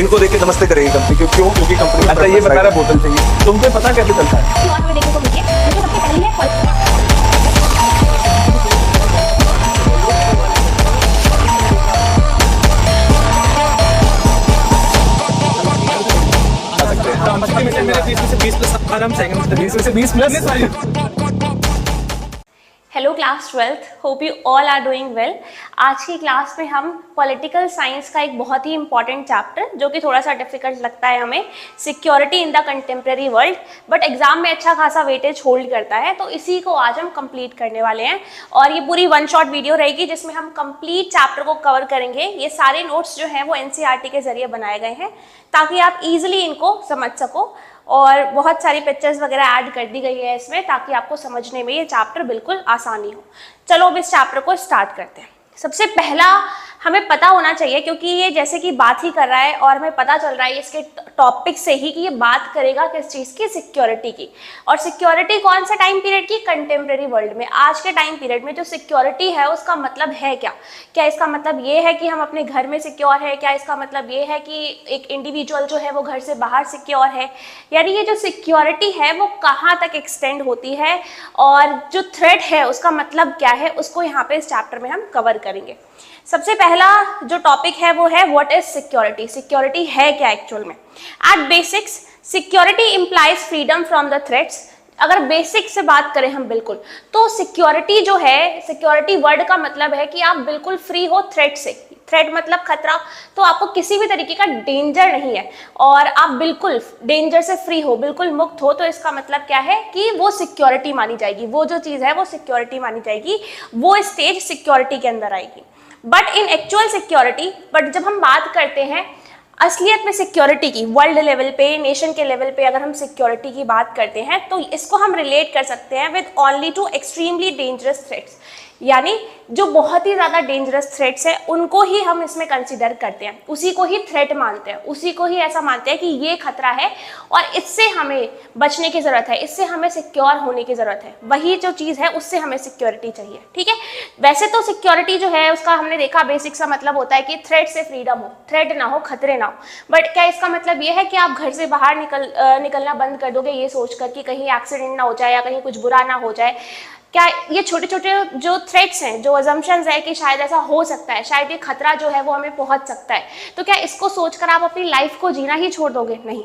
इनको देख के नमस्ते करेगी कंपनी, क्योंकि कंपनी अच्छा ये बता रहा बोतल चाहिए, तुमको पता कैसे चलता है? देखने को मिली है, जो सबसे पहली है मेरे 20 में से 20 प्लस आराम से 20 में से 20 plus. Hello class 12th, hope you all are doing well. आज की क्लास में हम पॉलिटिकल साइंस का एक बहुत ही इंपॉर्टेंट चैप्टर, जो कि थोड़ा सा डिफिकल्ट लगता है हमें, security in the contemporary world, but exam में अच्छा खासा वेटेज होल्ड करता है, तो इसी को आज हम कंप्लीट करने वाले हैं। और ये पूरी वन शॉट वीडियो रहेगी जिसमें हम कंप्लीट चैप्टर को कवर करेंगे। ये सारे नोट्स जो हैं वो एनसीईआरटी के जरिए बनाए गए हैं ताकि आप इजीली इनको समझ सको, और बहुत सारी पिक्चर्स वगैरह ऐड कर दी गई है इसमें ताकि आपको समझने में ये चैप्टर बिल्कुल आसानी हो। चलो अब इस चैप्टर को स्टार्ट करते हैं। सबसे पहला हमें पता होना चाहिए, क्योंकि ये जैसे कि बात ही कर रहा है और हमें पता चल रहा है इसके टॉपिक से ही कि ये बात करेगा किस चीज़ की, सिक्योरिटी की। और सिक्योरिटी कौन सा टाइम पीरियड की? कंटेम्प्रेरी वर्ल्ड में, आज के टाइम पीरियड में जो सिक्योरिटी है उसका मतलब है क्या? क्या इसका मतलब ये है कि हम अपने घर में सिक्योर है? क्या इसका मतलब ये है कि एक इंडिविजुअल जो है वो घर से बाहर सिक्योर है? यानी ये जो सिक्योरिटी है वो कहाँ तक एक्सटेंड होती है, और जो थ्रेट है उसका मतलब क्या है, उसको यहाँ पे इस चैप्टर में हम कवर करेंगे। सबसे पहला जो टॉपिक है वो है व्हाट इज सिक्योरिटी। सिक्योरिटी है क्या एक्चुअल में? At basics, security implies freedom from the threats. अगर बेसिक से बात करें हम बिल्कुल, तो सिक्योरिटी जो है, सिक्योरिटी वर्ड का मतलब है कि आप बिल्कुल फ्री हो थ्रेट से। थ्रेट मतलब खतरा, तो आपको किसी भी तरीके का डेंजर नहीं है और आप बिल्कुल डेंजर से फ्री हो, बिल्कुल मुक्त हो, तो इसका मतलब क्या है कि वो सिक्योरिटी मानी जाएगी। वो जो चीज़ है वो सिक्योरिटी मानी जाएगी, वो स्टेज सिक्योरिटी के अंदर आएगी। But in actual security, but जब हम बात करते हैं असलियत में सिक्योरिटी की, वर्ल्ड लेवल पे, नेशन के लेवल पे अगर हम सिक्योरिटी की बात करते हैं, तो इसको हम रिलेट कर सकते हैं with only to extremely dangerous threats. यानी जो बहुत ही ज़्यादा डेंजरस थ्रेट्स हैं उनको ही हम इसमें कंसिडर करते हैं, उसी को ही थ्रेट मानते हैं, उसी को ही ऐसा मानते हैं कि ये खतरा है और इससे हमें बचने की ज़रूरत है, इससे हमें सिक्योर होने की ज़रूरत है। वही जो चीज़ है उससे हमें सिक्योरिटी चाहिए, ठीक है। वैसे तो सिक्योरिटी जो है उसका हमने देखा बेसिक सा मतलब होता है कि थ्रेट से फ्रीडम हो, थ्रेट ना हो, खतरे ना हो। बट क्या इसका मतलब ये है कि आप घर से बाहर निकलना बंद कर दोगे ये सोचकर कि कहीं एक्सीडेंट ना हो जाए या कहीं कुछ बुरा ना हो जाए? क्या ये छोटे छोटे जो थ्रेट्स हैं, जो अजम्पशंस है कि शायद ऐसा हो सकता है, शायद ये खतरा जो है वो हमें पहुंच सकता है, तो क्या इसको सोचकर आप अपनी लाइफ को जीना ही छोड़ दोगे? नहीं।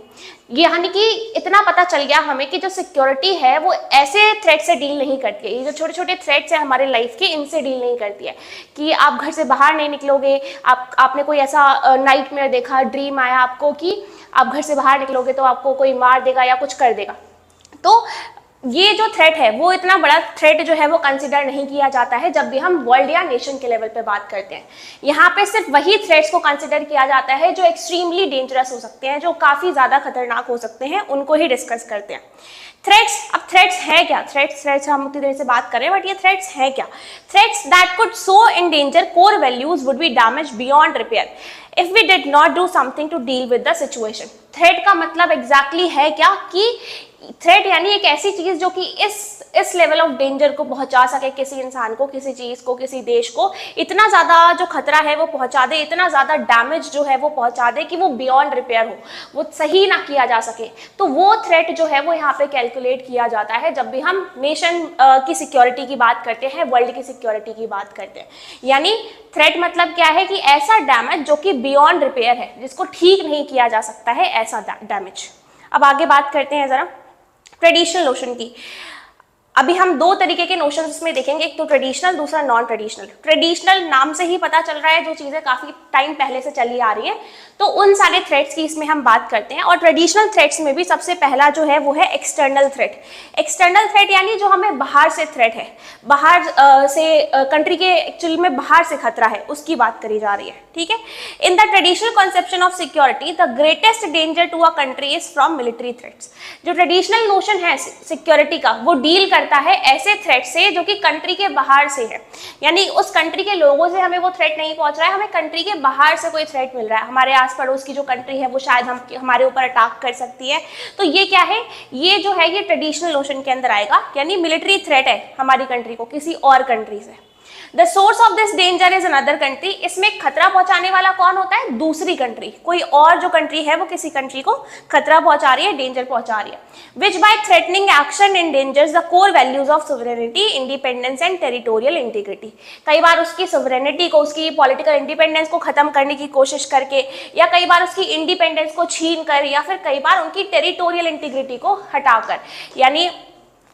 यानी कि इतना पता चल गया हमें कि जो सिक्योरिटी है वो ऐसे थ्रेट से डील नहीं करती है। ये जो छोटे छोटे थ्रेट्स हैं हमारे लाइफ के, इनसे डील नहीं करती है कि आप घर से बाहर नहीं निकलोगे, आपने कोई ऐसा नाइटमेयर देखा, ड्रीम आया आपको कि आप घर से बाहर निकलोगे तो आपको कोई मार देगा या कुछ कर देगा, तो ये जो थ्रेट है वो इतना बड़ा थ्रेट जो है वो कंसिडर नहीं किया जाता है जब भी हम वर्ल्ड या नेशन के लेवल पे बात करते हैं। यहाँ पे सिर्फ वही थ्रेट्स को कंसिडर किया जाता है जो एक्सट्रीमली डेंजरस हो सकते हैं, जो काफ़ी ज़्यादा खतरनाक हो सकते हैं, उनको ही डिस्कस करते हैं। थ्रेट्स, अब थ्रेट्स है क्या? थ्रेट्स हम उतनी देर से बात करें, बट ये थ्रेट्स है क्या? Threats that could so endanger core values would be damaged beyond repair if we did not do something to deal with the situation. Threat का मतलब एग्जैक्टली है क्या कि थ्रेट यानी एक ऐसी चीज जो कि इस लेवल ऑफ डेंजर को पहुंचा सके, किसी इंसान को, किसी चीज को, किसी देश को, इतना ज्यादा जो खतरा है वो पहुंचा दे, इतना ज्यादा डैमेज जो है वो पहुंचा दे कि वो बियॉन्ड रिपेयर हो, वो सही ना किया जा सके। तो वो थ्रेट जो है वो यहाँ पे कैलकुलेट किया जाता है जब भी हम नेशन की सिक्योरिटी की बात करते हैं, वर्ल्ड की सिक्योरिटी की बात करते हैं। यानी थ्रेट मतलब क्या है कि ऐसा डैमेज जो कि बियॉन्ड रिपेयर है, जिसको ठीक नहीं किया जा सकता है, ऐसा डैमेज। अब आगे बात करते हैं जरा ट्रेडिशनल नोशन की। अभी हम दो तरीके के नोशंस इसमें देखेंगे, एक तो ट्रेडिशनल, दूसरा नॉन ट्रेडिशनल। ट्रेडिशनल नाम से ही पता चल रहा है जो चीज़ें काफ़ी टाइम पहले से चली आ रही हैं, तो उन सारे थ्रेट्स की इसमें हम बात करते हैं। और ट्रेडिशनल थ्रेट्स में भी सबसे पहला जो है वो है एक्सटर्नल थ्रेट। एक्सटर्नल थ्रेट यानी जो हमें बाहर से थ्रेट है, बाहर से कंट्री के एक्चुअली में बाहर से खतरा है, उसकी बात करी जा रही है, ठीक है। In the traditional conception of security the greatest danger to a country is from military threats. जो ट्रेडिशनल नोशन है सिक्योरिटी का, वो डील करता है ऐसे थ्रेट से जो कि कंट्री के बाहर से है। यानी उस कंट्री के लोगों से हमें वो थ्रेट नहीं पहुंच रहा है, हमें कंट्री के बाहर से कोई थ्रेट मिल रहा है, हमारे आस पड़ोस की जो कंट्री है वो शायद हमारे ऊपर अटैक कर सकती है। तो ये क्या है? ये जो है ये ट्रेडिशनल नोशन के अंदर आएगा, यानी मिलिट्री थ्रेट है हमारी कंट्री को किसी और कंट्री से। The source of this danger is another country. इसमें खतरा पहुंचाने वाला कौन होता है? दूसरी कंट्री, कोई और जो कंट्री है वो किसी कंट्री को खतरा पहुंचा रही है, डेंजर पहुंचा रही है। Which by threatening action endangers the core values of sovereignty, independence and territorial integrity. कई बार उसकी सोवरेनिटी को, उसकी पॉलिटिकल इंडिपेंडेंस को खत्म करने की कोशिश करके, या कई बार उसकी इंडिपेंडेंस को छीन कर, या फिर कई बार उनकी टेरिटोरियल इंटीग्रिटी को हटाकर, यानी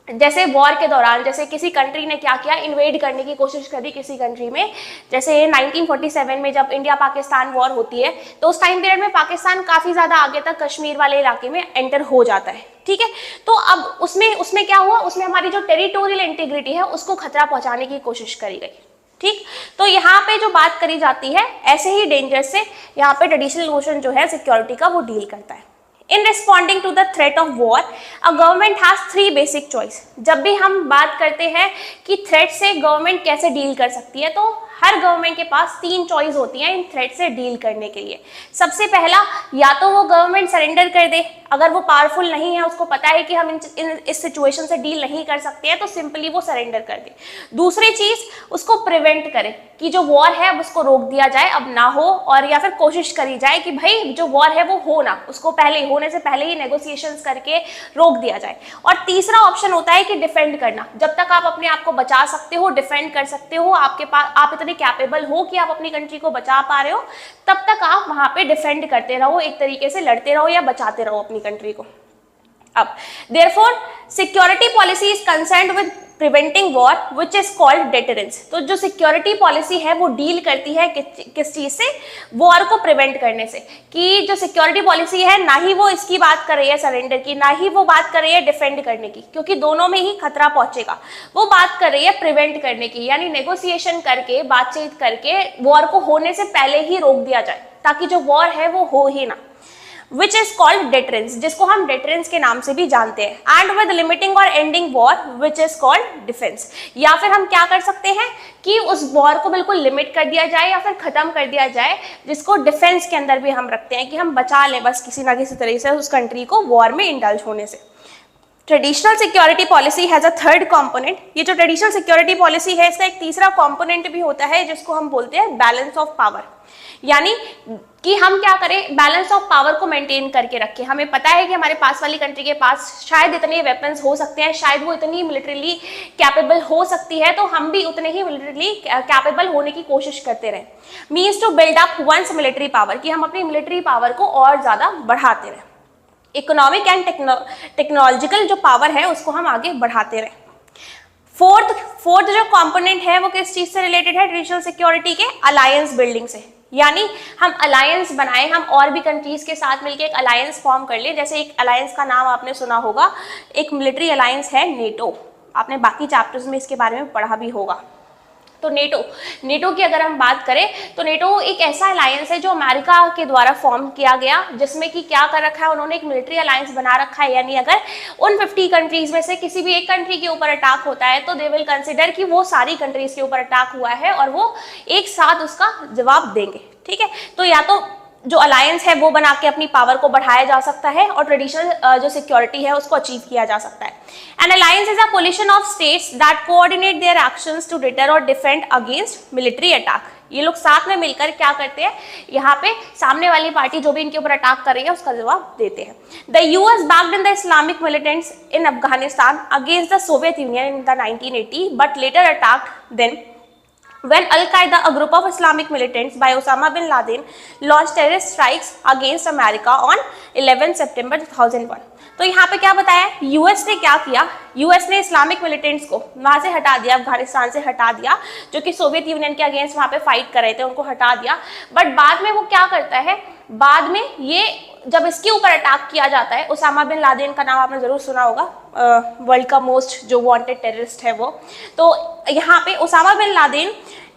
जैसे वॉर के दौरान, जैसे किसी कंट्री ने क्या किया, इन्वेड करने की कोशिश करी किसी कंट्री में। जैसे 1947 में जब इंडिया पाकिस्तान वॉर होती है, तो उस टाइम पीरियड में पाकिस्तान काफी ज्यादा आगे तक कश्मीर वाले इलाके में एंटर हो जाता है, ठीक है। तो अब उसमें क्या हुआ, उसमें हमारी जो टेरिटोरियल इंटीग्रिटी है उसको खतरा पहुंचाने की कोशिश करी गई, ठीक। तो यहाँ पे जो बात करी जाती है, ऐसे ही डेंजर से यहाँ पे ट्रेडिशनल नोशन जो है सिक्योरिटी का वो डील करता है। In responding to the threat of war, a government has 3 basic choice। जब भी हम बात करते हैं कि थ्रेट से गवर्नमेंट कैसे डील कर सकती है, तो हर गवर्नमेंट के पास 3 चॉइस होती हैं इन थ्रेट से डील करने के लिए। सबसे पहला, या तो वो गवर्नमेंट सरेंडर कर दे, अगर वो पावरफुल नहीं है, उसको पता है कि हम इस सिचुएशन से डील नहीं कर सकते हैं, तो सिंपली वो सरेंडर कर दे। दूसरी चीज, उसको प्रिवेंट करे कि जो वॉर है उसको रोक दिया जाए, अब ना हो, और या फिर कोशिश करी जाए कि भाई जो वॉर है वो हो ना, उसको पहले होने से पहले ही नेगोशिएशंस करके रोक दिया जाए। और तीसरा ऑप्शन होता है कि डिफेंड करना। जब तक आप अपने आप को बचा सकते हो, डिफेंड कर सकते हो, आपके पास आप इतने कैपेबल हो कि आप अपनी कंट्री को बचा पा रहे हो, तब तक आप वहां पे डिफेंड करते रहो, एक तरीके से लड़ते रहो या बचाते रहो अपनी कंट्री को। अब therefore security policy is concerned with preventing war which is called deterrence. तो जो सिक्योरिटी पॉलिसी है वो डील करती है किस चीज से? वॉर को प्रिवेंट करने से। कि जो सिक्योरिटी पॉलिसी है, ना ही वो इसकी बात कर रही है सरेंडर की, ना ही वो बात कर रही है डिफेंड करने की, क्योंकि दोनों में ही खतरा पहुंचेगा। वो बात कर रही है प्रिवेंट करने की, यानी नेगोशिएशन करके, बातचीत करके वॉर को होने से पहले ही रोक दिया जाए, ताकि जो वॉर है वो हो ही ना। Which is called deterrence, जिसको हम deterrence के नाम से भी जानते हैं। And with limiting or ending war, which is called defense। या फिर हम क्या कर सकते हैं कि उस वॉर को बिल्कुल लिमिट कर दिया जाए या फिर खत्म कर दिया जाए, जिसको डिफेंस के अंदर भी हम रखते हैं कि हम बचा लें बस किसी ना किसी तरीके से उस कंट्री को वॉर में इंडल्ज होने से। Traditional security policy has a third component. ये जो ट्रेडिशनल सिक्योरिटी पॉलिसी है, इसका एक तीसरा कंपोनेंट भी होता है, जिसको हम बोलते हैं बैलेंस ऑफ पावर। यानी कि हम क्या करें, बैलेंस ऑफ पावर को मेंटेन करके रखें। हमें पता है कि हमारे पास वाली कंट्री के पास शायद इतने वेपन्स हो सकते हैं, शायद वो इतनी मिलिट्रीली कैपेबल हो सकती है, तो हम भी उतने ही मिलिट्रीली कैपेबल होने की कोशिश करते रहें। Means to build up once military power, कि हम अपनी मिलिट्री पावर को और ज्यादा बढ़ाते रहें। इकोनॉमिक एंड टेक्नोलॉजिकल जो पावर है उसको हम आगे बढ़ाते रहें। फोर्थ जो कंपोनेंट है वो किस चीज से रिलेटेड है ट्रेडिशनल सिक्योरिटी के? अलायंस बिल्डिंग से। यानी हम अलायंस बनाएं, हम और भी कंट्रीज के साथ मिलकर एक अलायंस फॉर्म कर लें। जैसे एक अलायंस का नाम आपने सुना होगा, एक मिलिट्री अलायंस है नेटो। आपने बाकी चैप्टर्स में इसके बारे में पढ़ा भी होगा। तो नेटो की अगर हम बात करें तो नेटो एक ऐसा अलायंस है जो अमेरिका के द्वारा फॉर्म किया गया, जिसमें कि क्या कर रखा है उन्होंने, एक मिलिट्री अलायंस बना रखा है। यानी अगर उन 50 कंट्रीज में से किसी भी एक कंट्री के ऊपर अटैक होता है तो दे विल कंसिडर कि वो सारी कंट्रीज के ऊपर अटैक हुआ है और वो एक साथ उसका जवाब देंगे, ठीक है। तो या तो जो अलायंस है वो बना के अपनी पावर को बढ़ाया जा सकता है और ट्रेडिशनल जो सिक्योरिटी है उसको अचीव किया जा सकता है। An alliance is a coalition of states that coordinate their actions to deter or defend against military attack. ये लोग साथ में मिलकर क्या करते हैं, यहाँ पे सामने वाली पार्टी जो भी इनके ऊपर अटैक कर रही है उसका जवाब देते हैं। The US backed in the Islamic militants in Afghanistan against the Soviet union in the 1980 but later attacked them when Al-Qaeda, a group of Islamic militants by Osama bin Laden, launched terrorist strikes against America on 11 September 2001। तो यहाँ पे क्या बताया, US ने क्या किया, US ने Islamic militants को वहां से हटा दिया, अफगानिस्तान से हटा दिया, जो कि सोवियत यूनियन के अगेंस्ट वहां पे फाइट कर रहे थे, उनको हटा दिया। बट बाद में वो क्या करता है, बाद में ये जब इसके ऊपर अटैक किया जाता है, उसामा बिन लादेन का नाम आपने जरूर सुना होगा, वर्ल्ड का मोस्ट जो वांटेड टेररिस्ट है वो। तो यहाँ पे उसामा बिन लादेन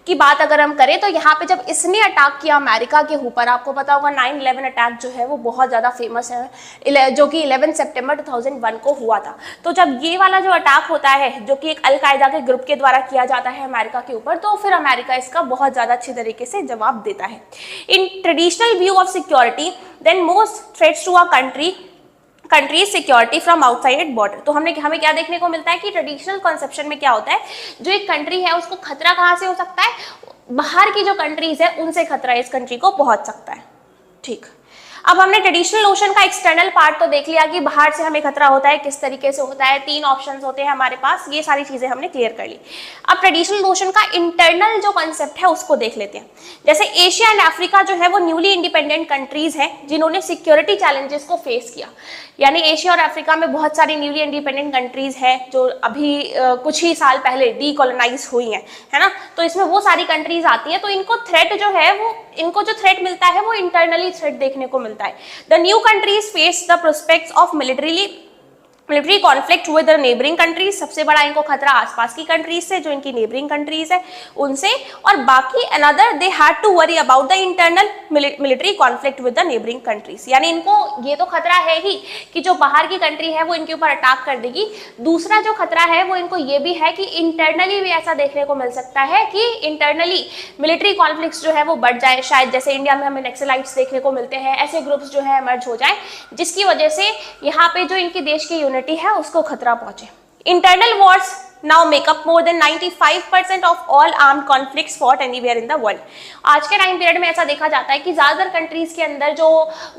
की बात अगर हम करें तो यहाँ पे जब इसने अटैक किया अमेरिका के ऊपर, आपको पता होगा 9/11 अटैक जो है वो बहुत ज़्यादा फेमस है, जो कि 11 सितंबर 2001 को हुआ था। तो जब ये वाला जो अटैक होता है जो कि एक अलकायदा के ग्रुप के द्वारा किया जाता है अमेरिका के ऊपर, तो फिर अमेरिका इसका बहुत ज़्यादा अच्छी तरीके से जवाब देता है। In traditional view of security then most threats to a country countries security from outside border. तो हमें क्या देखने को मिलता है कि ट्रेडिशनल कॉन्सेप्शन में क्या होता है, जो एक कंट्री है उसको खतरा कहाँ से हो सकता है, बाहर की जो कंट्रीज है उनसे खतरा इस कंट्री को पहुंच सकता है। ठीक, अब हमने ट्रेडिशनल नोशन का एक्सटर्नल पार्ट तो देख लिया कि बाहर से हमें खतरा होता है, किस तरीके से होता है, 3 ऑप्शंस होते हैं हमारे पास, ये सारी चीजें हमने क्लियर कर ली। अब ट्रेडिशनल नोशन का इंटरनल जो कॉन्सेप्ट है उसको देख लेते हैं। जैसे एशिया एंड अफ्रीका जो है वो न्यूली इंडिपेंडेंट कंट्रीज हैं जिन्होंने सिक्योरिटी चैलेंजेस को फेस किया। यानी एशिया और अफ्रीका में बहुत सारी न्यूली इंडिपेंडेंट कंट्रीज हैं जो अभी कुछ ही साल पहले डीकोलोनाइज हुई हैं, है ना। तो इसमें वो सारी कंट्रीज आती हैं, तो इनको थ्रेट जो है वो, इनको जो थ्रेट मिलता है वो इंटरनली थ्रेट देखने को मिलता है। The new countries face the prospects of military conflict with the neighbouring countries. सबसे बड़ा इनको खतरा आसपास की कंट्रीज से, जो इनकी नेबरिंग कंट्रीज है उनसे, और बाकी another they had to worry about the internal military conflict with the neighbouring countries. यानी इनको ये तो खतरा है ही कि जो बाहर की कंट्री है वो इनके ऊपर अटैक कर देगी, दूसरा जो खतरा है वो इनको ये भी है कि इंटरनली भी ऐसा देखने को मिल सकता है कि इंटरनली मिलिट्री कॉन्फ्लिक्ट्स जो है वो बढ़ जाए, शायद जैसे इंडिया में हमें नक्सलाइट्स देखने को मिलते हैं, ऐसे ग्रुप्स जो है इमर्ज हो जाए, जिसकी वजह से यहाँ पे जो इनके देश की यूनिटी है उसको खतरा पहुंचे। Internal Wars now make up more than 95% of all armed conflicts fought anywhere in the world। आज के टाइम पीरियड में ऐसा देखा जाता है कि ज्यादातर कंट्रीज के अंदर जो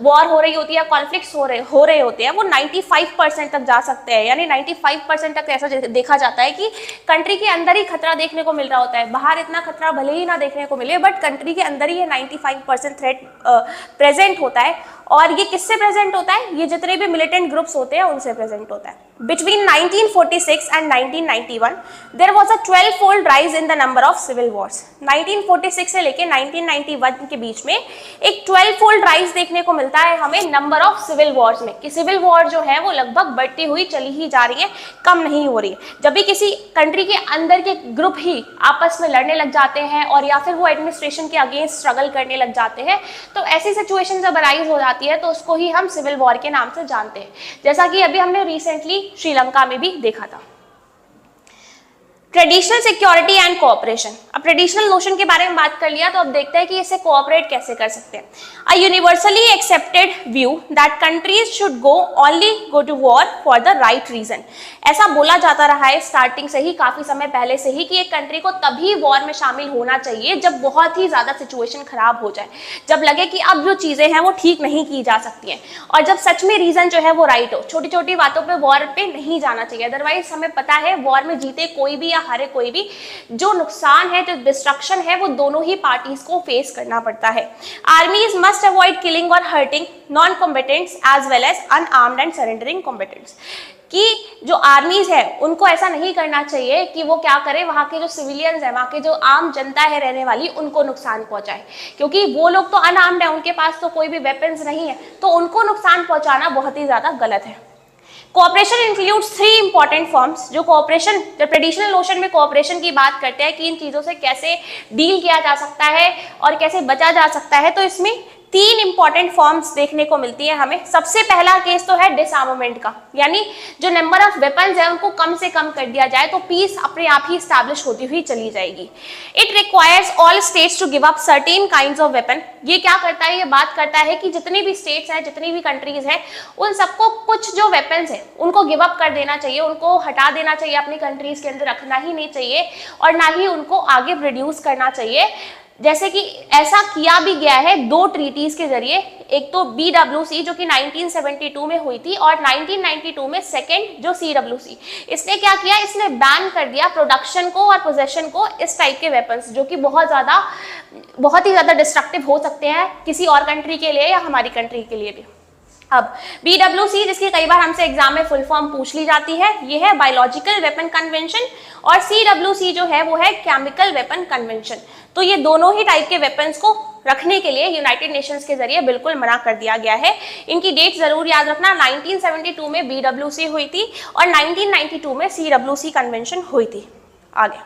वॉर हो रही होती है, कॉन्फ्लिक्ट्स हो रहे होते हैं, वो 95% तक जा सकते हैं। यानी 95% तक ऐसा देखा जाता है कि कंट्री के अंदर ही खतरा देखने को मिल रहा होता है। बाहर इतना खतरा भले ही ना देखने को मिले, बट कंट्री के अंदर ही ये 95% थ्रेट प्रेजेंट होता है। और ये किससे प्रेजेंट होता है, ये जितने भी मिलिटेंट ग्रुप्स होते हैं उनसे प्रेजेंट होता है। Between 1946 and 1991, there was a 12-fold rise in the number of civil wars। 1946 से लेके 1991 के बीच में एक 12-fold राइज देखने को मिलता है हमें नंबर ऑफ सिविल वॉर्स में, कि सिविल वॉर जो है वो लगभग बढ़ती हुई चली ही जा रही है, कम नहीं हो रही है। जब भी किसी कंट्री के अंदर के ग्रुप ही आपस में लड़ने लग जाते हैं और या फिर वो एडमिनिस्ट्रेशन के अगेंस्ट स्ट्रगल करने लग जाते हैं, तो ऐसी सिचुएशन जब अराइज हो जाती है तो उसको ही हम सिविल वॉर के नाम से जानते हैं, जैसा कि अभी हमने रिसेंटली श्रीलंका में भी देखा था। Traditional security and cooperation. अब ट्रेडिशनल नोशन के बारे में बात कर लिया, तो अब देखते हैं कि इससे कोऑपरेट कैसे कर सकते हैं। A universally accepted view that countries should only go to war for the right reason. ऐसा बोला जाता रहा है स्टार्टिंग से ही, काफी समय पहले से ही, कि एक कंट्री को तभी वॉर में शामिल होना चाहिए जब बहुत ही ज्यादा सिचुएशन खराब हो जाए, जब लगे कि अब जो चीजें हैं वो ठीक नहीं की जा सकती हैं, और जब सच में रीजन जो है वो राइट हो। छोटी छोटी बातों पे वॉर पे नहीं जाना चाहिए, अदरवाइज हमें पता है वॉर में जीते कोई भी या हारे कोई भी, जो नुकसान है, जो डिस्ट्रक्शन है, वो दोनों ही पार्टीज को फेस करना पड़ता है। आर्मीज मस्ट अवॉइड किलिंग और hurting non combatants as well as unarmed and surrendering combatants. कि जो आर्मीज है उनको ऐसा नहीं करना चाहिए कि वो क्या करे, वहां के जो सिविलियंस है, वहां के जो आम जनता है रहने वाली, उनको नुकसान पहुंचाए, क्योंकि वो लोग तो अनआर्म्ड है, उनके पास तो कोई भी वेपन्स नहीं है, तो उनको नुकसान पहुंचाना बहुत ही ज्यादा गलत है। Cooperation includes 3 important forms. जो कोऑपरेशन, जब ट्रेडिशनल नोशन में कोऑपरेशन की बात करते हैं कि इन चीजों से कैसे डील किया जा सकता है और कैसे बचा जा सकता है, तो इसमें 3 इंपॉर्टेंट फॉर्म्स देखने को मिलती है हमें। सबसे पहला केस तो है डिसआर्मामेंट का, यानी जो नंबर ऑफ वेपन्स है उनको कम से कम कर दिया जाए, तो पीस अपने आप ही स्टैब्लिश होती हुई चली जाएगी। It requires all states to give up certain kinds of weapon. ये क्या करता है, ये बात करता है कि जितनी भी स्टेट्स हैं, जितनी भी कंट्रीज हैं, उन सबको कुछ जो वेपन्स हैं उनको गिव अप कर देना चाहिए, उनको हटा देना चाहिए, अपनी कंट्रीज के अंदर रखना ही नहीं चाहिए, और ना ही उनको आगे प्रोड्यूस करना चाहिए। जैसे कि ऐसा किया भी गया है 2 ट्रीटीज के जरिए, एक तो BWC जो कि 1972 में हुई थी, और 1992 में सेकेंड जो CWC। इसने क्या किया, इसने बैन कर दिया प्रोडक्शन को और पोजेशन को इस टाइप के वेपन्स, जो कि बहुत ही ज्यादा डिस्ट्रक्टिव हो सकते हैं किसी और कंट्री के लिए या हमारी कंट्री के लिए भी। अब BWC, जिसकी कई बार हमसे एग्जाम में फुल फॉर्म पूछ ली जाती है, ये है बायोलॉजिकल वेपन कन्वेंशन, और CWC जो है वो है केमिकल वेपन कन्वेंशन। तो ये दोनों ही टाइप के वेपन्स को रखने के लिए यूनाइटेड नेशंस के जरिए बिल्कुल मना कर दिया गया है। इनकी डेट जरूर याद रखना, 1972 में BWC हुई थी और 1992 में CWC कन्वेंशन हुई थी। आगे,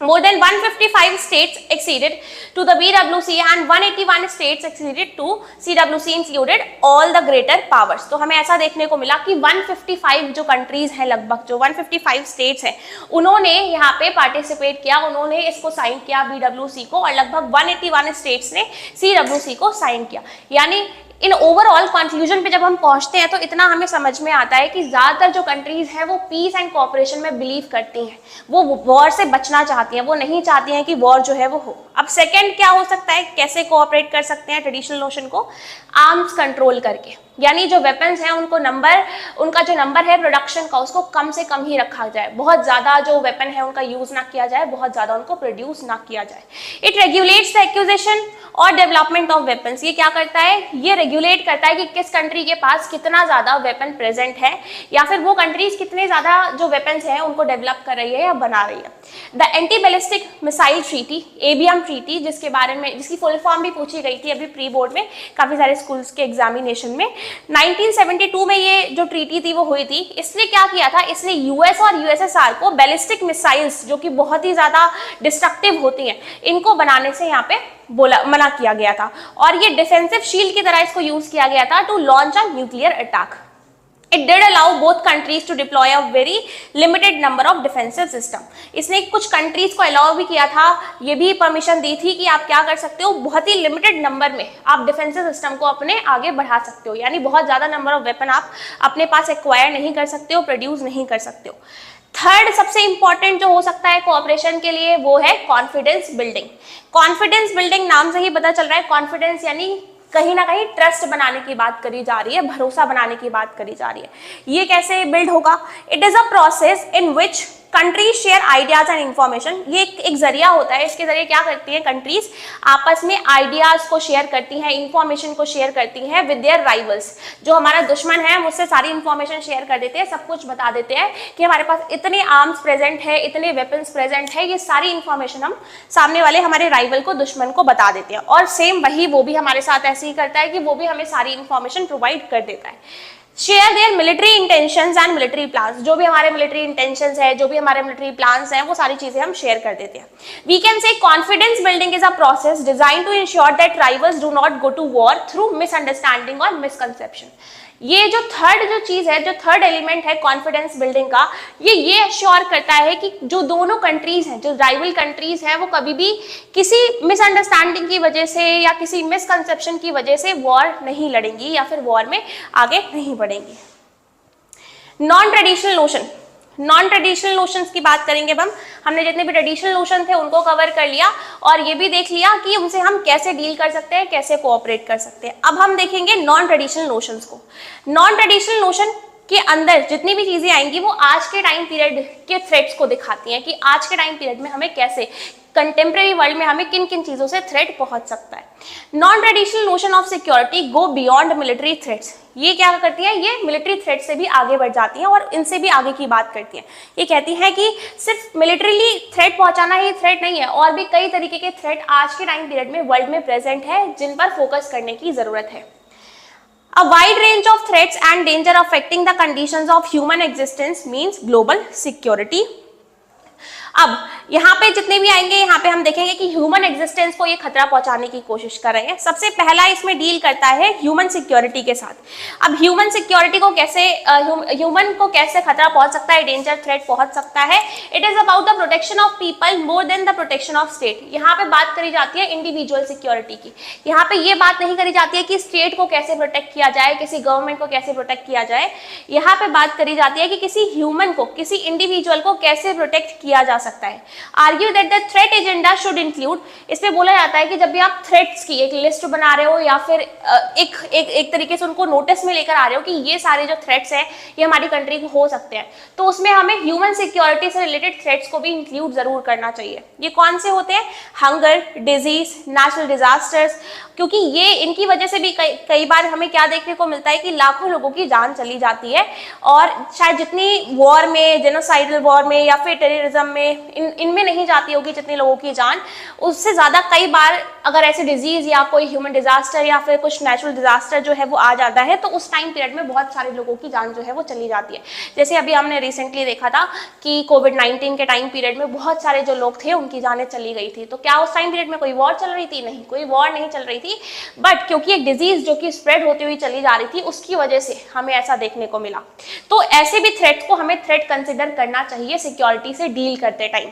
more than 155 states acceded to the BWC and 181 states acceded to CWC, included all the greater powers। तो हमें ऐसा देखने को मिला कि 155 जो कंट्रीज हैं, लगभग जो 155 स्टेट्स हैं, उन्होंने यहाँ पे पार्टिसिपेट किया, उन्होंने इसको साइन किया BWC को, और लगभग 181 स्टेट्स ने CWC को साइन किया। यानी इन ओवरऑल कंक्लूजन पे जब हम पहुंचते हैं तो इतना हमें समझ में आता है कि ज़्यादातर जो कंट्रीज हैं वो पीस एंड कोऑपरेशन में बिलीव करती हैं, वो वॉर से बचना चाहती हैं, वो नहीं चाहती हैं कि वॉर जो है वो हो। अब सेकंड क्या हो सकता है, कैसे कोऑपरेट कर सकते हैं ट्रेडिशनल नोशन को, आर्म्स कंट्रोल करके, यानी जो वेपन्स हैं उनका जो नंबर है प्रोडक्शन का उसको कम से कम ही रखा जाए, बहुत ज़्यादा जो वेपन है उनका यूज़ ना किया जाए, बहुत ज़्यादा उनको प्रोड्यूस ना किया जाए। इट रेगुलेट्स द एक्विजिशन और डेवलपमेंट ऑफ वेपन्स, ये क्या करता है, ये रेगुलेट करता है कि किस कंट्री के पास कितना ज़्यादा वेपन प्रेजेंट है या फिर वो कंट्रीज कितने ज़्यादा जो वेपन्स हैं उनको डेवलप कर रही है या बना रही है। The anti ballistic missile treaty, ABM treaty, जिसकी फुल फॉर्म भी पूछी गई थी अभी प्री बोर्ड में काफ़ी सारे स्कूल्स के एग्जामिनेशन में। 1972 में ये जो ट्रीटी थी वो हुई थी। इसने क्या किया था, इसने यूएस और यूएसएसआर को बैलिस्टिक मिसाइल्स जो कि बहुत ही ज़्यादा डिस्ट्रक्टिव होती हैं इनको बनाने से यहाँ पे मना किया गया था, और ये डिफेंसिव शील्ड की तरह इसको यूज किया गया था to launch a nuclear attack. It did allow both countries to deploy a very limited number of defensive system. इसने कुछ कंट्रीज को अलाउ भी किया था, ये भी परमिशन दी थी कि आप क्या कर सकते हो, बहुत ही लिमिटेड नंबर में आप डिफेंसिव सिस्टम को अपने आगे बढ़ा सकते हो, यानी बहुत ज़्यादा नंबर ऑफ वेपन आप अपने पास एक्वायर नहीं कर सकते हो, प्रोड्यूस नहीं कर सकते हो। थर्ड सबसे इंपॉर्टेंट जो हो सकता है कोऑपरेशन के लिए वो है कॉन्फिडेंस बिल्डिंग। कॉन्फिडेंस बिल्डिंग नाम से ही पता चल रहा है, कॉन्फिडेंस यानी कहीं ना कहीं ट्रस्ट बनाने की बात करी जा रही है, भरोसा बनाने की बात करी जा रही है। ये कैसे बिल्ड होगा, it is a process in which countries share ideas and information. ये एक जरिया होता है, इसके जरिए क्या करती हैं कंट्रीज, आपस में आइडियाज को शेयर करती हैं, इंफॉर्मेशन को शेयर करती हैं विद देयर राइवल्स। जो हमारा दुश्मन है मुझसे सारी इंफॉर्मेशन शेयर कर देते हैं, सब कुछ बता देते हैं कि हमारे पास इतने आर्म्स प्रेजेंट है, इतने वेपन्स प्रेजेंट है, ये सारी इंफॉर्मेशन हम सामने वाले हमारे राइवल को, दुश्मन को बता देते हैं। और सेम वही वो भी हमारे साथ ऐसे ही करता है कि वो भी हमें सारी इंफॉर्मेशन प्रोवाइड कर देता है। Share their military intentions and military plans, जो भी हमारे मिलिट्री इंटेंशंस है, जो भी हमारे मिलिट्री प्लान्स हैं, वो सारी चीजें हम शेयर कर देते हैं। We can say confidence building is a process design to ensure that rivals do not go to war through misunderstanding or misconception. ये जो थर्ड चीज है, जो थर्ड एलिमेंट है कॉन्फिडेंस बिल्डिंग का, ये अश्योर करता है कि जो दोनों कंट्रीज हैं, जो राइवल कंट्रीज हैं, वो कभी भी किसी मिसअंडरस्टैंडिंग की वजह से या किसी मिसकंसेप्शन की वजह से वॉर नहीं लड़ेंगी या फिर वॉर में आगे नहीं बढ़ेंगी। Non traditional notion, non traditional notions की बात करेंगे अब हमने जितने भी ट्रेडिशनल नोशन थे उनको कवर कर लिया और ये भी देख लिया कि उनसे हम कैसे डील कर सकते हैं, कैसे कोऑपरेट कर सकते हैं। अब हम देखेंगे नॉन ट्रेडिशनल नोशंस को। नॉन ट्रेडिशनल नोशन के अंदर जितनी भी चीजें आएंगी वो आज के टाइम पीरियड के थ्रेट्स को दिखाती हैं कि आज के टाइम पीरियड में हमें कैसे, कंटेम्प्रेरी वर्ल्ड में हमें किन किन चीजों से थ्रेट पहुंच सकता है। Non traditional notion of security go beyond military threats. ये क्या करती है, ये मिलिट्री थ्रेट से भी आगे बढ़ जाती हैं और इनसे भी आगे की बात करती हैं। ये कहती हैं कि सिर्फ मिलिट्रीली थ्रेट पहुंचाना ही थ्रेट नहीं है, और भी कई तरीके के थ्रेट आज के टाइम पीरियड में वर्ल्ड में प्रेजेंट है जिन पर फोकस करने की जरूरत है। A wide range of threats and danger affecting the conditions of human existence means global security. अब यहाँ पे जितने भी आएंगे यहाँ पे हम देखेंगे कि ह्यूमन एग्जिस्टेंस को ये खतरा पहुंचाने की कोशिश कर रहे हैं। सबसे पहला इसमें डील करता है ह्यूमन सिक्योरिटी के साथ। अब ह्यूमन सिक्योरिटी को कैसे, ह्यूमन को कैसे खतरा पहुंच सकता है, डेंजर थ्रेट पहुंच सकता है। It is about the protection of people more than the protection of state. यहाँ पे बात करी जाती है इंडिविजुअल सिक्योरिटी की। यहाँ पे ये बात नहीं करी जाती है कि स्टेट को कैसे प्रोटेक्ट किया जाए, किसी गवर्नमेंट को कैसे प्रोटेक्ट किया जाए। यहाँ पे बात करी जाती है कि किसी ह्यूमन को, किसी इंडिविजुअल को कैसे प्रोटेक्ट किया जा सकता है। Argue that the threat agenda should include, इसमें बोला जाता है कि जब भी आप थ्रेट्स की एक लिस्ट बना रहे हो या फिर एक तरीके से उनको नोटिस में लेकर आ रहे हो कि ये सारे जो थ्रेट्स हैं ये हमारी कंट्री को हो सकते हैं, तो उसमें हमें ह्यूमन सिक्योरिटी से रिलेटेड थ्रेट्स को भी इंक्लूड जरूर करना चाहिए। ये कौन से होते हैं, हंगर, डिजीज, नेचुरल डिजास्टर्स, क्योंकि ये इनकी वजह से भी कई बार हमें क्या देखने को मिलता है कि लाखों लोगों की जान चली जाती है। और शायद जितनी वॉर में, जेनोसाइडल वॉर में या फिर टेररिज्म में इनमें नहीं जाती होगी जितनी लोगों की जान, उससे ज्यादा कई बार अगर ऐसे डिजीज या कोई ह्यूमन डिजास्टर या फिर कुछ नेचुरल डिजास्टर जो है वो आ जाता है तो उस टाइम पीरियड में बहुत सारे लोगों की जान जो है वो चली जाती है। जैसे अभी हमने रिसेंटली देखा था कि कोविड-19 के टाइम पीरियड में बहुत सारे जो लोग थे उनकी जानें चली गई थी। तो क्या उस टाइम पीरियड में कोई वॉर चल रही थी? नहीं, कोई वॉर नहीं चल रही थी, बट क्योंकि एक डिजीज जो कि स्प्रेड होती हुई चली जा रही थी उसकी वजह से हमें ऐसा देखने को मिला। तो ऐसे भी थ्रेट को हमें थ्रेट कंसिडर करना चाहिए सिक्योरिटी से डील करते टाइम।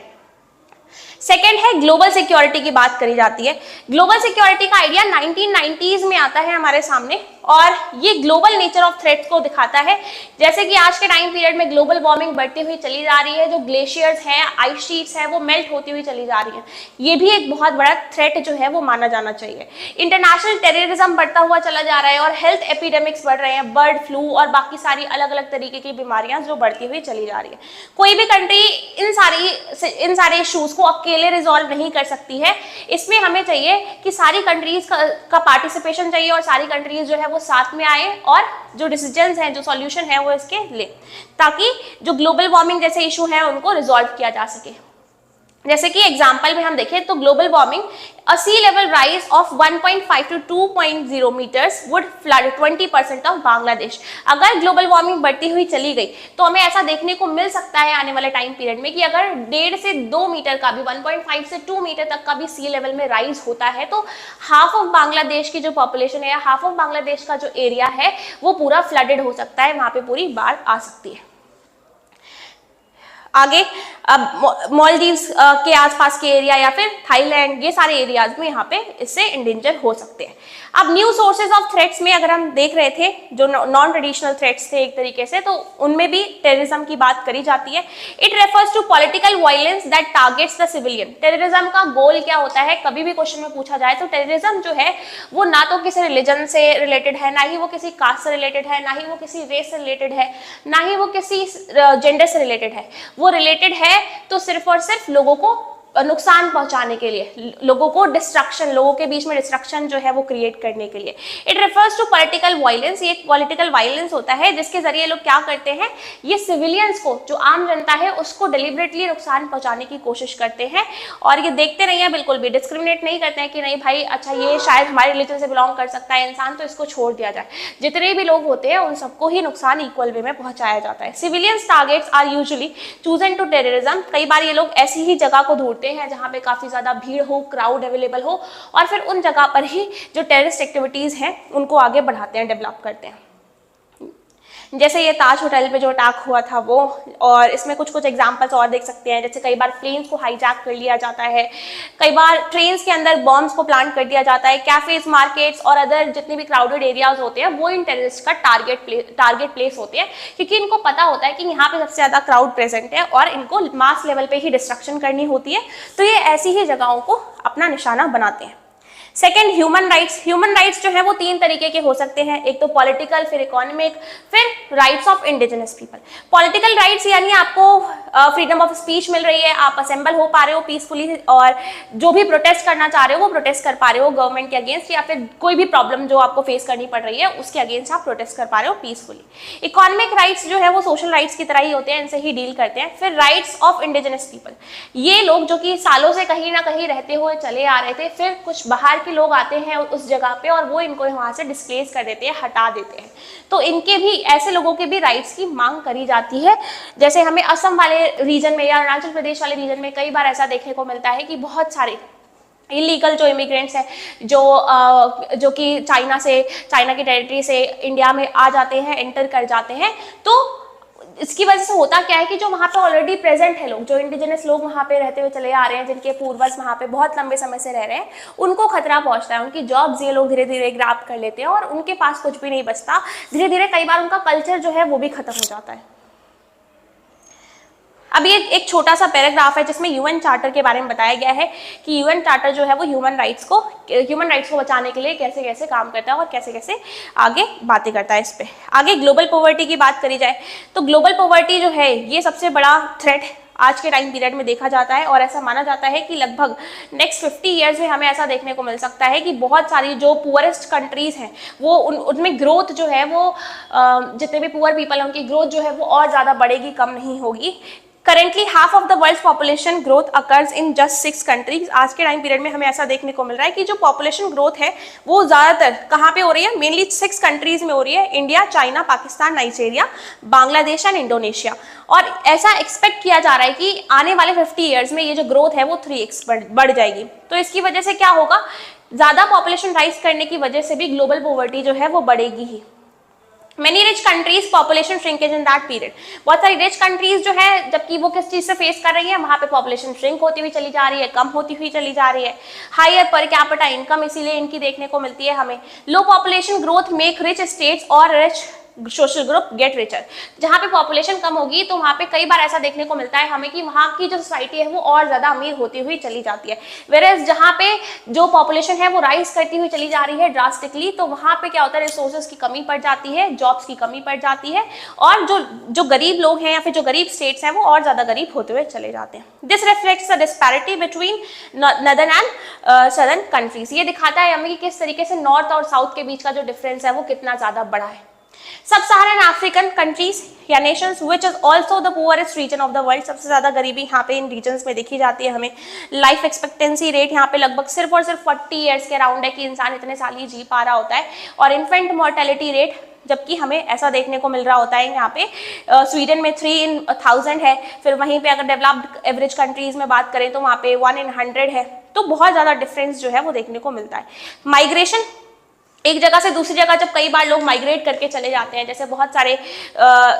सेकेंड है ग्लोबल सिक्योरिटी की बात करी जाती है। ग्लोबल सिक्योरिटी का आइडिया 1990s में आता है हमारे सामने और ये ग्लोबल नेचर ऑफ थ्रेट्स को दिखाता है। जैसे कि आज के टाइम पीरियड में ग्लोबल वार्मिंग बढ़ती हुई चली जा रही है, जो ग्लेशियर्स हैं, आइस शीट्स हैं, वो मेल्ट होती हुई चली जा रही हैं। ये भी एक बहुत बड़ा थ्रेट जो है वो माना जाना चाहिए। इंटरनेशनल टेररिज्म बढ़ता हुआ चला जा रहा है और हेल्थ एपिडेमिक्स बढ़ रहे हैं, बर्ड फ्लू और बाकी सारी अलग अलग तरीके की बीमारियां जो बढ़ती हुई चली जा रही है। कोई भी कंट्री इन सारे इश्यूज को अकेले रिजॉल्व नहीं कर सकती है। इसमें हमें चाहिए कि सारी कंट्रीज का पार्टिसिपेशन चाहिए और सारी कंट्रीज जो है वो साथ में आए और जो डिसीजंस हैं, जो सॉल्यूशन है वो इसके ले, ताकि जो ग्लोबल वार्मिंग जैसे इशू है उनको रिजॉल्व किया जा सके। जैसे कि एग्जाम्पल में हम देखें तो global warming, a sea level rise of 1.5 to 2.0 meters would flood 20% of Bangladesh. अगर ग्लोबल वार्मिंग बढ़ती हुई चली गई तो हमें ऐसा देखने को मिल सकता है आने वाले टाइम पीरियड में कि अगर 1.5 से 2 मीटर का भी, 1.5 से 2 मीटर तक का भी सी लेवल में राइज होता है तो हाफ ऑफ बांग्लादेश की जो पॉपुलेशन है या हाफ ऑफ बांग्लादेश का जो एरिया है वो पूरा फ्लडेड हो सकता है, वहां पे पूरी बाढ़ आ सकती है। आगे अब मालदीव्स के आसपास के एरिया या फिर थाईलैंड, ये सारे एरियाज में यहाँ पे इससे इंडेंजर हो सकते हैं। अब न्यू सोर्सेज ऑफ थ्रेट्स में अगर हम देख रहे थे जो नॉन ट्रेडिशनल थ्रेट्स थे एक तरीके से, तो उनमें भी टेररिज्म की बात करी जाती है। It refers to political violence that targets the civilian. Terrorism का गोल क्या होता है, कभी भी क्वेश्चन में पूछा जाए तो टेररिज्म जो है वो ना तो किसी रिलीजन से रिलेटेड है, ना ही वो किसी कास्ट से रिलेटेड है, ना ही वो किसी रेस से रिलेटेड है, ना ही वो किसी जेंडर से रिलेटेड है। वो रिलेटेड है तो सिर्फ और सिर्फ लोगों को नुकसान पहुंचाने के लिए, लोगों को डिस्ट्रक्शन, लोगों के बीच में डिस्ट्रक्शन जो है वो क्रिएट करने के लिए। It refers to political violence. ये एक पॉलिटिकल वायलेंस होता है जिसके जरिए लोग क्या करते हैं, ये सिविलियंस को, जो आम जनता है उसको डिलिबरेटली नुकसान पहुंचाने की कोशिश करते हैं और ये देखते नहीं है, बिल्कुल भी डिस्क्रिमिनेट नहीं करते हैं कि नहीं भाई अच्छा ये शायद हमारे रिलीजन से बिलोंग कर सकता है इंसान तो इसको छोड़ दिया जाए। जितने भी लोग होते हैं उन सबको ही नुकसान इक्वल वे में पहुंचाया जाता है। Civilians targets are usually chosen to terrorism. कई बार ये लोग ऐसी ही जगह को ढूंढते हैं जहां पे काफी ज्यादा भीड़ हो, क्राउड अवेलेबल हो और फिर उन जगह पर ही जो टेररिस्ट एक्टिविटीज हैं उनको आगे बढ़ाते हैं, डेवलप करते हैं। जैसे ये ताज होटल पे जो अटैक हुआ था वो, और इसमें कुछ कुछ एग्जांपल्स और देख सकते हैं। जैसे कई बार प्लेन्स को हाईजैक कर लिया जाता है, कई बार ट्रेन्स के अंदर बॉम्ब्स को प्लांट कर दिया जाता है, कैफेज, मार्केट्स और अदर जितने भी क्राउडेड एरियाज होते हैं वो इन टेररिस्ट का टारगेट प्लेस होते हैं, क्योंकि इनको पता होता है कि यहाँ पे सबसे ज्यादा क्राउड प्रेजेंट है और इनको मास लेवल पे ही डिस्ट्रक्शन करनी होती है, तो ये ऐसी ही जगहों को अपना निशाना बनाते हैं। Second, human rights. Human rights जो है वो 3 तरीके के हो सकते हैं, एक तो पॉलिटिकल, फिर इकोनॉमिक, फिर rights of indigenous people. Political rights यानी आपको फ्रीडम ऑफ स्पीच मिल रही है, आप असेंबल हो पा रहे हो पीसफुली और जो भी प्रोटेस्ट करना चाह रहे हो वो प्रोटेस्ट कर पा रहे हो गवर्नमेंट के अगेंस्ट, या फिर कोई भी प्रॉब्लम जो आपको फेस करनी पड़ रही है उसके अगेंस्ट आप प्रोटेस्ट कर पा रहे हो पीसफुली। इकोनॉमिक राइट्स जो है वो सोशल राइट्स की तरह ही होते हैं, इनसे ही डील करते हैं। फिर राइट्स ऑफ इंडिजिनस पीपल, ये लोग जो कि सालों से कहीं ना कहीं रहते हुए चले आ रहे थे, फिर कुछ बाहर के लोग आते हैं उस जगह पे और वो इनको वहां से डिस्प्लेस कर देते हैं, हटा देते हैं, तो इनके भी, ऐसे लोगों के भी राइट्स की मांग करी जाती है। जैसे हमें असम वाले रीजन में या अरुणाचल प्रदेश वाले रीजन में कई बार ऐसा देखने को मिलता है कि बहुत सारे इलीगल जो इमिग्रेंट्स हैं जो कि चाइना की टेरिटरी से इंडिया में आ जाते हैं, एंटर कर जाते हैं, तो इसकी वजह से होता क्या है कि जो वहाँ पे ऑलरेडी प्रेजेंट है लोग, जो इंडिजिनस लोग वहाँ पे रहते हुए चले आ रहे हैं, जिनके पूर्वज वहाँ पे बहुत लंबे समय से रह रहे हैं, उनको खतरा पहुँचता है, उनकी जॉब्स ये लोग धीरे धीरे ग्रैब कर लेते हैं और उनके पास कुछ भी नहीं बचता। धीरे धीरे कई बार उनका कल्चर जो है वो भी खत्म हो जाता है। अब ये एक छोटा सा पैराग्राफ है जिसमें यूएन चार्टर के बारे में बताया गया है कि यूएन चार्टर जो है वो ह्यूमन राइट्स को बचाने के लिए कैसे कैसे काम करता है और कैसे कैसे आगे बातें करता है इस पे। आगे ग्लोबल पॉवर्टी की बात करी जाए तो ग्लोबल पॉवर्टी जो है ये सबसे बड़ा थ्रेट आज के टाइम पीरियड में देखा जाता है और ऐसा माना जाता है कि लगभग नेक्स्ट 50 ईयर्स में हमें ऐसा देखने को मिल सकता है कि बहुत सारी जो पुअरेस्ट कंट्रीज हैं वो उनमें ग्रोथ जो है वो जितने भी पुअर पीपल हैं उनकी ग्रोथ जो है वो और ज़्यादा बढ़ेगी, कम नहीं होगी। Currently half of the world population growth occurs in just 6 countries. आज के टाइम पीरियड में हमें ऐसा देखने को मिल रहा है कि जो पॉपुलेशन ग्रोथ है वो ज़्यादातर कहाँ पे हो रही है, मेनली 6 कंट्रीज में हो रही है, India, China, Pakistan, Nigeria, Bangladesh and Indonesia. और ऐसा एक्सपेक्ट किया जा रहा है कि आने वाले 50 ईयर्स में ये जो ग्रोथ है वो 3x बढ़ जाएगी। तो इसकी वजह से क्या होगा, ज़्यादा पॉपुलेशन राइज करने की वजह से भी ग्लोबल पॉवर्टी जो है वो बढ़ेगी ही। Many rich countries population shrinkage in that period. बहुत सारी rich countries जो है, जबकि वो किस चीज से फेस कर रही है, वहां पे population shrink होती हुई चली जा रही है, कम होती हुई चली जा रही है. Higher per capita income इसीलिए इनकी देखने को मिलती है हमें. Low population growth make rich states or rich social group get richer. जहाँ पे पॉपुलेशन कम होगी तो वहाँ पे कई बार ऐसा देखने को मिलता है हमें कि वहाँ की जो सोसाइटी है वो और ज्यादा अमीर होती हुई चली जाती है. वेयरएज जहाँ पे जो पॉपुलेशन है वो राइज करती हुई चली जा रही है ड्रास्टिकली, तो वहाँ पे क्या होता है, रिसोर्सेज की कमी पड़ जाती है, जॉब्स की कमी पड़ जाती है, और जो गरीब लोग हैं या फिर जो गरीब स्टेट्स हैं वो और ज्यादा गरीब होते हुए चले जाते हैं. This reflects the disparity between northern and southern countries. ये दिखाता है हमें कि किस तरीके से नॉर्थ और साउथ के बीच का जो डिफरेंस है वो कितना ज्यादा बड़ा है. Sub-Saharan African countries या nations which is also the poorest region of the world, सबसे ज्यादा गरीबी यहाँ पे इन regions में देखी जाती है हमें. लाइफ एक्सपेक्टेंसी रेट यहाँ पे लगभग सिर्फ और सिर्फ 40 ईयर्स के अराउंड है कि इंसान इतने साल ही जी पा रहा होता है. और इन्फेंट मोर्टेलिटी रेट, जबकि हमें ऐसा देखने को मिल रहा होता है यहाँ पे स्वीडन में 3 in 1000 है, फिर वहीं पे अगर डेवलप्ड एवरेज कंट्रीज में बात करें तो वहाँ पे 1 in 100 है. तो बहुत ज्यादा डिफरेंस जो है वो देखने को मिलता है. माइग्रेशन, एक जगह से दूसरी जगह जब कई बार लोग माइग्रेट करके चले जाते हैं, जैसे बहुत सारे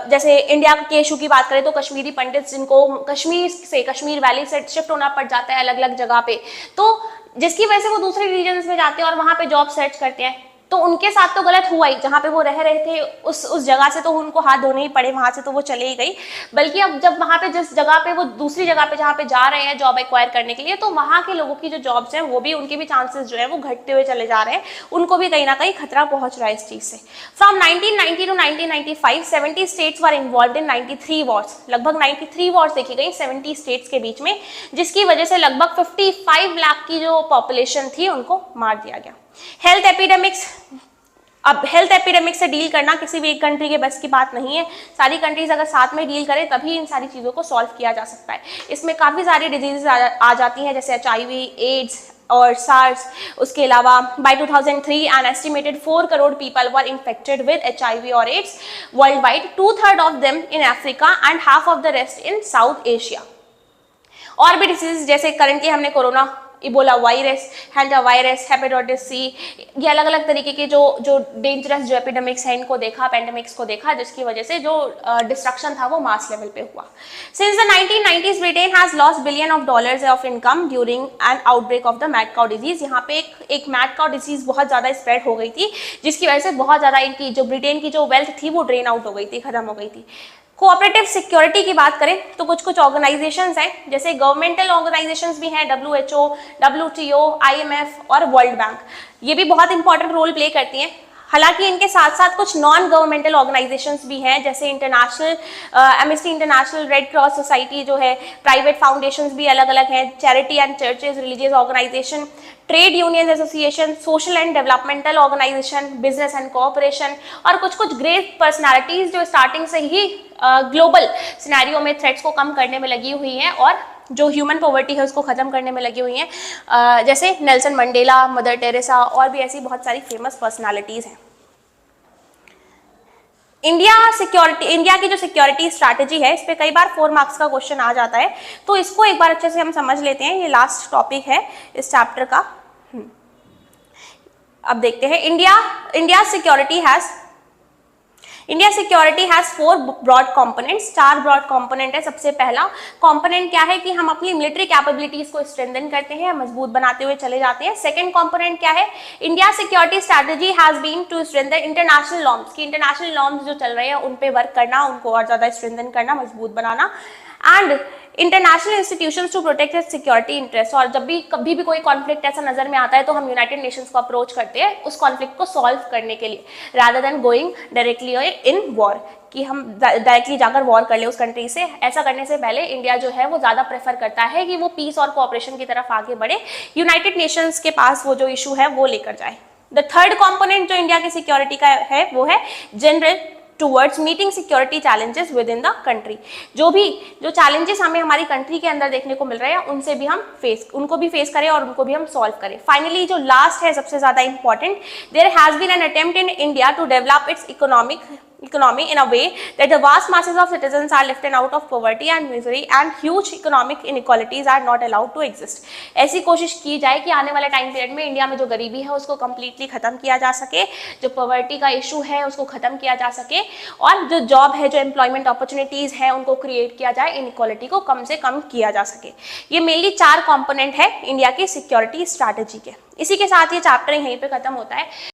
जैसे इंडिया के इशू की बात करें तो कश्मीरी पंडित जिनको कश्मीर वैली से शिफ्ट होना पड़ जाता है अलग अलग जगह पे, तो जिसकी वजह से वो दूसरे रीजन्स में जाते हैं और वहां पे जॉब सर्च करते हैं, तो उनके साथ तो गलत हुआ ही. जहाँ पे वो रह रहे थे उस जगह से तो उनको हाथ धोने ही पड़े, वहां से तो वो चले ही गई. बल्कि अब जब वहां पे जिस जगह पे वो दूसरी जगह पे जहाँ पे जा रहे हैं जॉब एक्वायर करने के लिए, तो वहां के लोगों की जो जॉब्स हैं वो भी, उनके भी चांसेस जो है वो घटते हुए चले जा रहे हैं, उनको भी कहीं ना कहीं खतरा पहुंच रहा है इस चीज से. From 1990 to 1995 70 states were involve in 93 wars. लगभग 93 वॉर्स देखी गई 70 स्टेट्स के बीच में, जिसकी वजह से लगभग 55 लाख की जो पॉपुलेशन थी उनको मार दिया गया. हेल्थ एपिडेमिक्स, अब हेल्थ एपिडेमिक से डील करना किसी भी एक कंट्री के बस की बात नहीं है. सारी कंट्रीज अगर साथ में डील करें तभी इन सारी चीज़ों को सॉल्व किया जा सकता है. इसमें काफ़ी सारी डिजीजेज आ जाती हैं, जैसे HIV, एड्स और सार्स. उसके अलावा by 2003 an estimated 4 crore people were infected with HIV और AIDS worldwide, 2/3 of them in Africa and half of the rest in South Asia. और भी डिजीज जैसे करंटली हमने corona, Ebola virus, hanta virus, hepatitis C, ये अलग अलग तरीके के जो डेंजरस जो एपिडेमिक्स हैं इनको देखा, पेंडेमिक्स को देखा, जिसकी वजह से जो डिस्ट्रक्शन था वो मास लेवल पे हुआ. Since the 1990s Britain has lost $billions of income during an outbreak of the mad cow disease. यहाँ पे एक मैड काउ डिजीज बहुत ज्यादा स्प्रेड हो गई थी, जिसकी वजह से बहुत ज्यादा इनकी जो ब्रिटेन की जो वेल्थ थी वो ड्रेन आउट हो गई थी, खत्म हो गई थी. कोऑपरेटिव सिक्योरिटी की बात करें तो कुछ ऑर्गेनाइजेशंस हैं, जैसे गवर्नमेंटल ऑर्गेनाइजेशंस भी हैं, WHO, WTO, IMF और वर्ल्ड बैंक. ये भी बहुत इंपॉर्टेंट रोल प्ले करती हैं. हालांकि इनके साथ साथ कुछ नॉन गवर्नमेंटल ऑर्गेनाइजेशंस भी हैं, जैसे international amnesty international, red cross society जो है, प्राइवेट फाउंडेशंस भी अलग अलग हैं, charity and churches, religious organisation, trade union association, social and developmental organisation, business and cooperation, और कुछ ग्रेट पर्सनैलिटीज जो स्टार्टिंग से ही ग्लोबल सिनेरियो में थ्रेट्स को कम करने में लगी हुई हैं और जो ह्यूमन पॉवर्टी है उसको खत्म करने में लगी हुई हैं, जैसे नेल्सन मंडेला, मदर टेरेसा और भी ऐसी बहुत सारी फेमस पर्सनालिटीज हैं. इंडिया की जो सिक्योरिटी स्ट्रैटेजी है, इस पे कई बार 4 मार्क्स का क्वेश्चन आ जाता है, तो इसको एक बार अच्छे से हम समझ लेते हैं. ये लास्ट टॉपिक है इस चैप्टर का. अब देखते हैं. India security has 4 broad components. 4 broad component है. सबसे पहला कंपोनेंट क्या है कि हम अपनी मिलिट्री कैपेबिलिटीज को स्ट्रेंथन करते हैं, मजबूत बनाते हुए चले जाते हैं. सेकंड कंपोनेंट क्या है? India security strategy has been to strengthen international norms, की इंटरनेशनल नॉर्म्स जो चल रहे हैं उन पे वर्क करना, उनको और ज्यादा स्ट्रेंथन करना, मजबूत बनाना. And international institutions to protect its security interest. और जब भी कभी भी कोई कॉन्फ्लिक्ट ऐसा नजर में आता है तो हम यूनाइटेड नेशंस को अप्रोच करते हैं उस कॉन्फ्लिक्ट को सॉल्व करने के लिए, rather than going directly in war, कि हम डायरेक्टली जाकर वॉर कर ले उस कंट्री से. ऐसा करने से पहले इंडिया जो है वो ज्यादा प्रेफर करता है कि वो पीस और कोऑपरेशन की तरफ आगे बढ़े, यूनाइटेड नेशंस के पास वो जो इशू है वो लेकर जाए. द थर्ड कॉम्पोनेंट जो इंडिया की सिक्योरिटी का है वो है general towards meeting security challenges with in the country. जो चैलेंजेस हमें हमारी कंट्री के अंदर देखने को मिल रहे हैं उनको भी फेस करें और उनको भी हम सॉल्व करें. फाइनली जो लास्ट है सबसे ज्यादा important, there has been an attempt in India to develop its economy in a way that the vast masses of citizens are lifted out of poverty and misery and huge economic inequalities are not allowed to exist. ऐसी कोशिश की जाए कि आने वाले time period में India में जो गरीबी है उसको कम्प्लीटली खत्म किया जा सके, जो पॉवर्टी का इशू है उसको खत्म किया जा सके, और जो जॉब है, जो एम्प्लॉयमेंट अपॉर्चुनिटीज है उनको क्रिएट किया जाए, इनइक्वालिटी को कम से कम किया जा सके। ये मेनली 4 कंपोनेंट है इंडिया की सिक्योरिटी स्ट्रैटेजी के। इसी के साथ ये चैप्टर यहीं पे खत्म होता है।